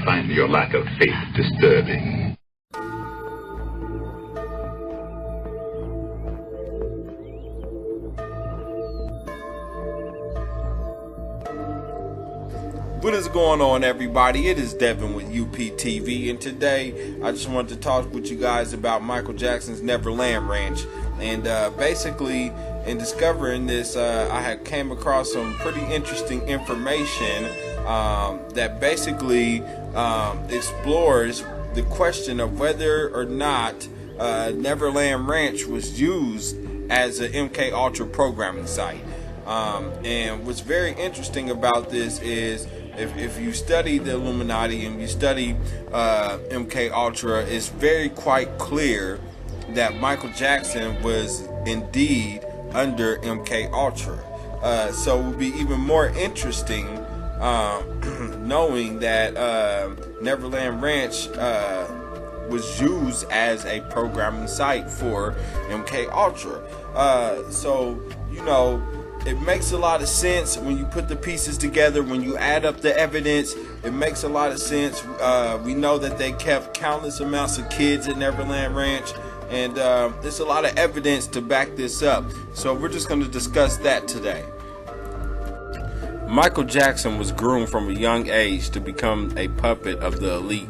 I find your lack of faith disturbing. What is going on, everybody? It is Devin with UPTV, and today I just wanted to talk with you guys about Michael Jackson's Neverland Ranch. And basically, in discovering this, I had came across some pretty interesting information that basically explores the question of whether or not Neverland Ranch was used as an MK Ultra programming site. And what's very interesting about this is if you study the Illuminati and you study MK Ultra, it's very quite clear that Michael Jackson was indeed under MK Ultra. So it would be even more interesting knowing that Neverland Ranch was used as a programming site for MK Ultra. So, you know, it makes a lot of sense when you put the pieces together, when you add up the evidence. It makes a lot of sense. We know that they kept countless amounts of kids at Neverland Ranch, and there's a lot of evidence to back this up. So we're just going to discuss that today. Michael Jackson was groomed from a young age to become a puppet of the elite.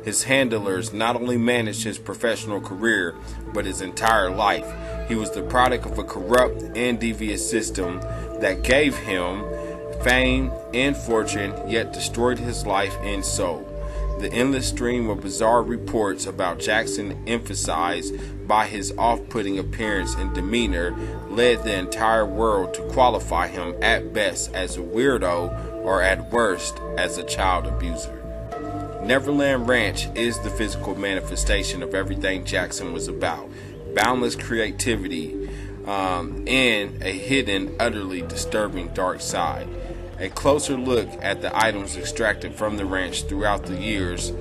His handlers not only managed his professional career, but his entire life. He was the product of a corrupt and devious system that gave him fame and fortune, yet destroyed his life and soul. The endless stream of bizarre reports about Jackson, emphasized by his off-putting appearance and demeanor, led the entire world to qualify him at best as a weirdo or at worst as a child abuser. Neverland Ranch is the physical manifestation of everything Jackson was about. Boundless creativity and a hidden, utterly disturbing dark side. A closer look at the items extracted from the ranch throughout the years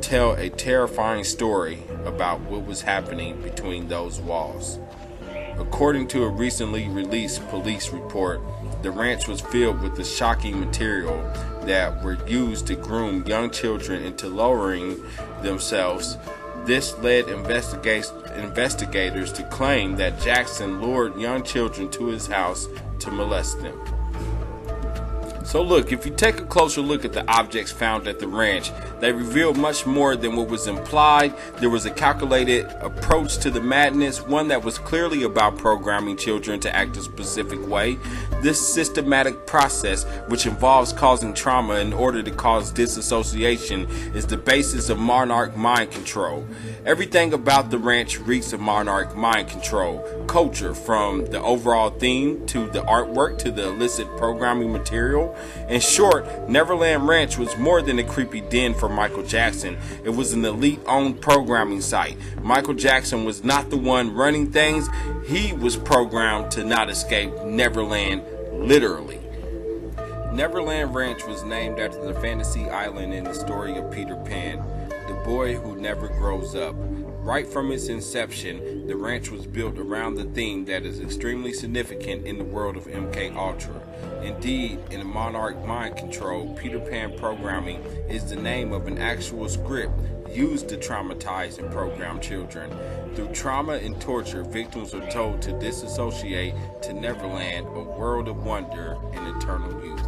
tell a terrifying story about what was happening between those walls. According to a recently released police report, the ranch was filled with the shocking material that were used to groom young children into lowering themselves. This led investigators to claim that Jackson lured young children to his house to molest them. So look, if you take a closer look at the objects found at the ranch, they reveal much more than what was implied. There was a calculated approach to the madness, one that was clearly about programming children to act a specific way. This systematic process, which involves causing trauma in order to cause disassociation, is the basis of monarch mind control. Everything about the ranch reeks of monarch mind control culture, from the overall theme to the artwork to the illicit programming material. In short, Neverland Ranch was more than a creepy den for Michael Jackson. It was an elite-owned programming site. Michael Jackson was not the one running things. He was programmed to not escape Neverland, literally. Neverland Ranch was named after the fantasy island in the story of Peter Pan, the boy who never grows up. Right from its inception, the ranch was built around the theme that is extremely significant in the world of MK Ultra. Indeed, in Monarch Mind Control, Peter Pan programming is the name of an actual script used to traumatize and program children. Through trauma and torture, victims are told to disassociate to Neverland, a world of wonder and eternal youth.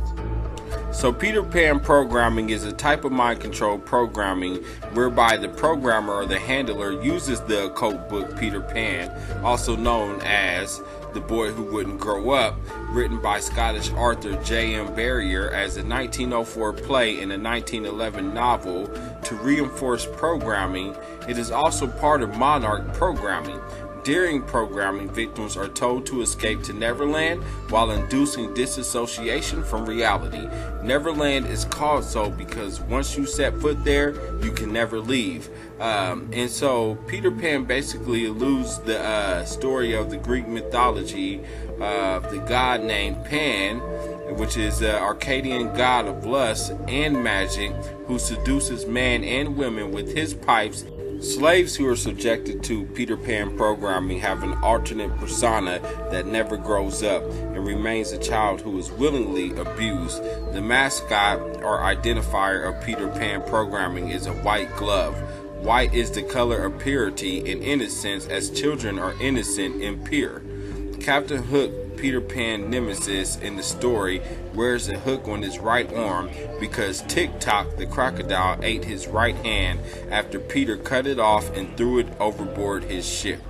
So Peter Pan programming is a type of mind control programming whereby the programmer or the handler uses the occult book Peter Pan, also known as The Boy Who Wouldn't Grow Up, written by Scottish author J.M. Barrier as a 1904 play and a 1911 novel, to reinforce programming. It is also part of monarch programming. During programming, victims are told to escape to Neverland while inducing disassociation from reality. Neverland is called so because once you set foot there, you can never leave. And so Peter Pan basically alludes the story of the Greek mythology of the god named Pan, which is an Arcadian god of lust and magic, who seduces man and women with his pipes Slaves who are subjected to Peter Pan programming have an alternate persona that never grows up and remains a child who is willingly abused. The mascot or identifier of Peter Pan programming is a white glove. White is the color of purity and innocence, as children are innocent and pure. Captain Hook, Peter Pan nemesis in the story, wears a hook on his right arm because Tick-Tock the crocodile ate his right hand after Peter cut it off and threw it overboard his ship.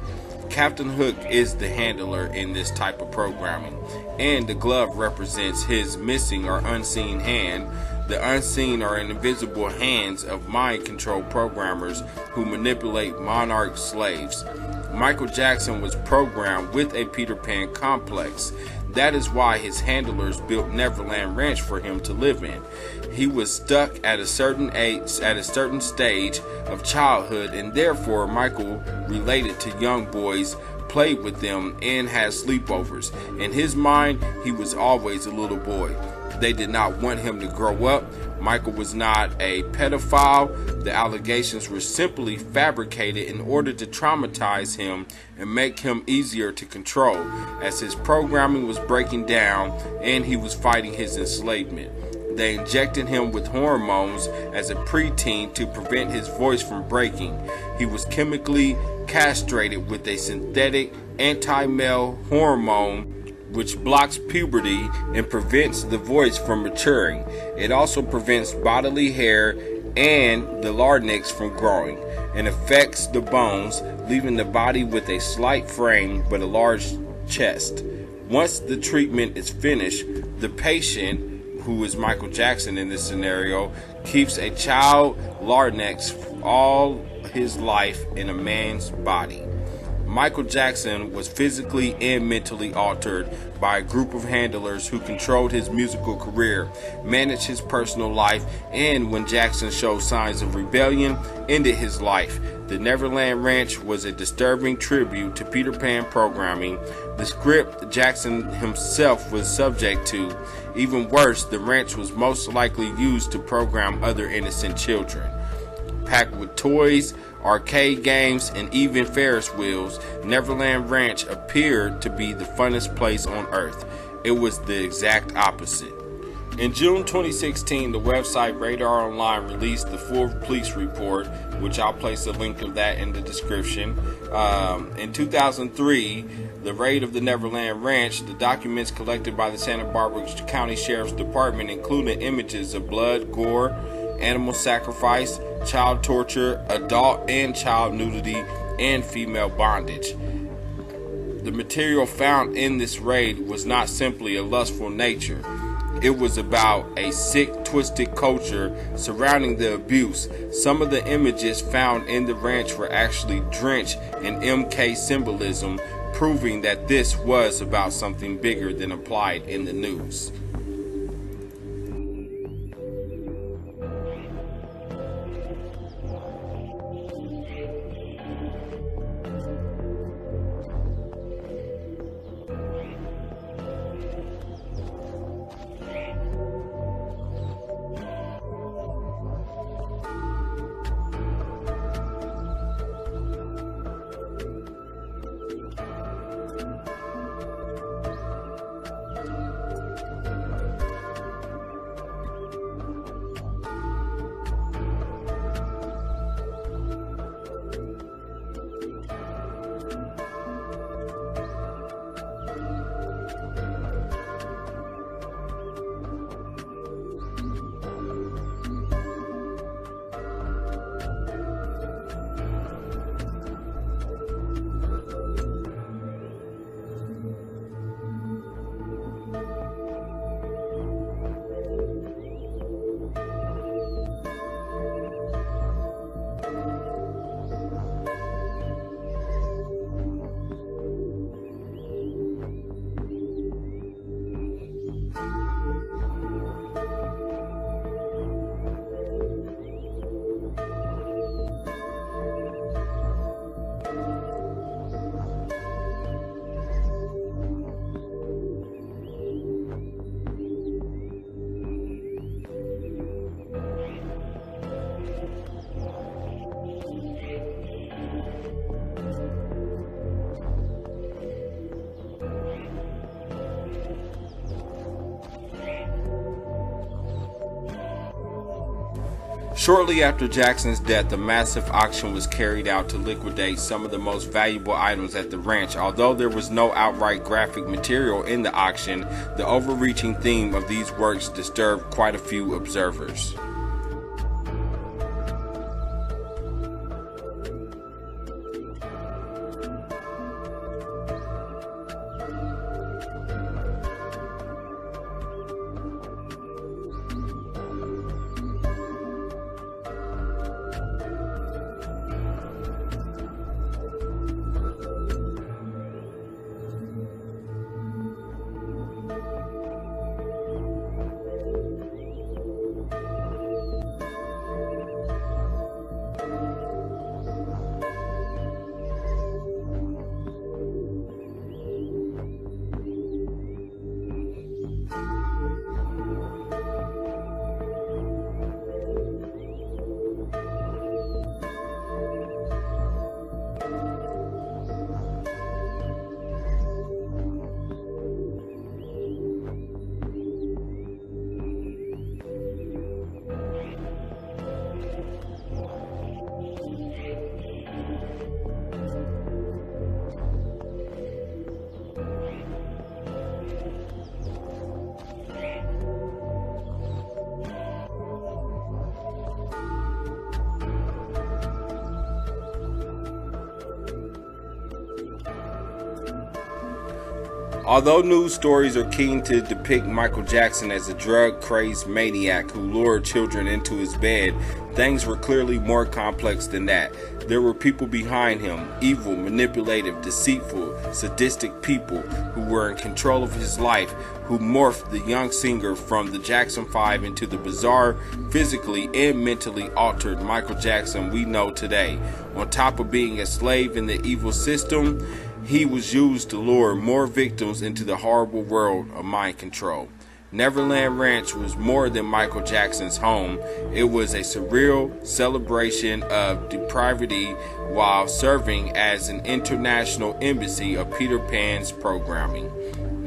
Captain Hook is the handler in this type of programming, and the glove represents his missing or unseen hand. The unseen or invisible hands of mind control programmers who manipulate monarch slaves. Michael Jackson was programmed with a Peter Pan complex. That is why his handlers built Neverland Ranch for him to live in. He was stuck at a certain age, at a certain stage of childhood, and therefore Michael related to young boys, played with them, and had sleepovers. In his mind, he was always a little boy. They did not want him to grow up. Michael was not a pedophile. The allegations were simply fabricated in order to traumatize him and make him easier to control, as his programming was breaking down and he was fighting his enslavement. They injected him with hormones as a preteen to prevent his voice from breaking. He was chemically castrated with a synthetic anti-male hormone which blocks puberty and prevents the voice from maturing. It also prevents bodily hair and the larynx from growing and affects the bones, leaving the body with a slight frame but a large chest. Once the treatment is finished, the patient, who is Michael Jackson in this scenario, keeps a child larynx all his life in a man's body. Michael Jackson was physically and mentally altered by a group of handlers who controlled his musical career, managed his personal life, and when Jackson showed signs of rebellion, ended his life. The Neverland Ranch was a disturbing tribute to Peter Pan programming. The script Jackson himself was subject to. Even worse, the ranch was most likely used to program other innocent children. Packed with toys, arcade games, and even Ferris wheels, Neverland Ranch appeared to be the funnest place on earth. It was the exact opposite. In June 2016, the website Radar Online released the full police report, which I'll place a link of that in the description. In 2003, the raid of the Neverland Ranch, the documents collected by the Santa Barbara County Sheriff's Department included images of blood, gore, animal sacrifice, child torture, adult and child nudity, and female bondage. The material found in this raid was not simply a lustful nature. It was about a sick, twisted culture surrounding the abuse. Some of the images found in the ranch were actually drenched in MK symbolism, proving that this was about something bigger than implied in the news. Shortly after Jackson's death, a massive auction was carried out to liquidate some of the most valuable items at the ranch. Although there was no outright graphic material in the auction, the overreaching theme of these works disturbed quite a few observers. Although news stories are keen to depict Michael Jackson as a drug-crazed maniac who lured children into his bed, things were clearly more complex than that. There were people behind him, evil, manipulative, deceitful, sadistic people who were in control of his life, who morphed the young singer from the Jackson 5 into the bizarre, physically and mentally altered Michael Jackson we know today. On top of being a slave in the evil system, he was used to lure more victims into the horrible world of mind control. Neverland Ranch was more than Michael Jackson's home. It was a surreal celebration of depravity while serving as an international embassy of Peter Pan's programming.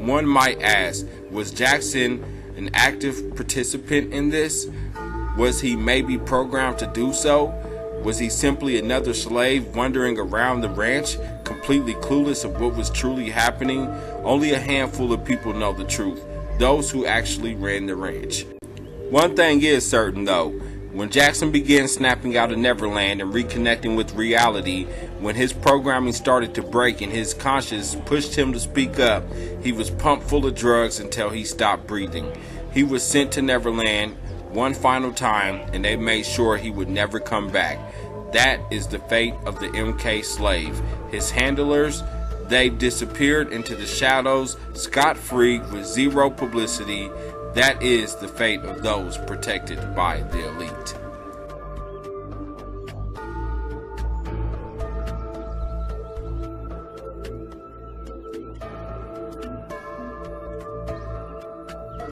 One might ask, was Jackson an active participant in this? Was he maybe programmed to do so? Was he simply another slave wandering around the ranch, completely clueless of what was truly happening? Only a handful of people know the truth, those who actually ran the ranch. One thing is certain though, when Jackson began snapping out of Neverland and reconnecting with reality, when his programming started to break and his conscience pushed him to speak up, he was pumped full of drugs until he stopped breathing. He was sent to Neverland one final time, and they made sure he would never come back. That is the fate of the MK slave. His handlers, they disappeared into the shadows, scot-free with zero publicity. That is the fate of those protected by the elite.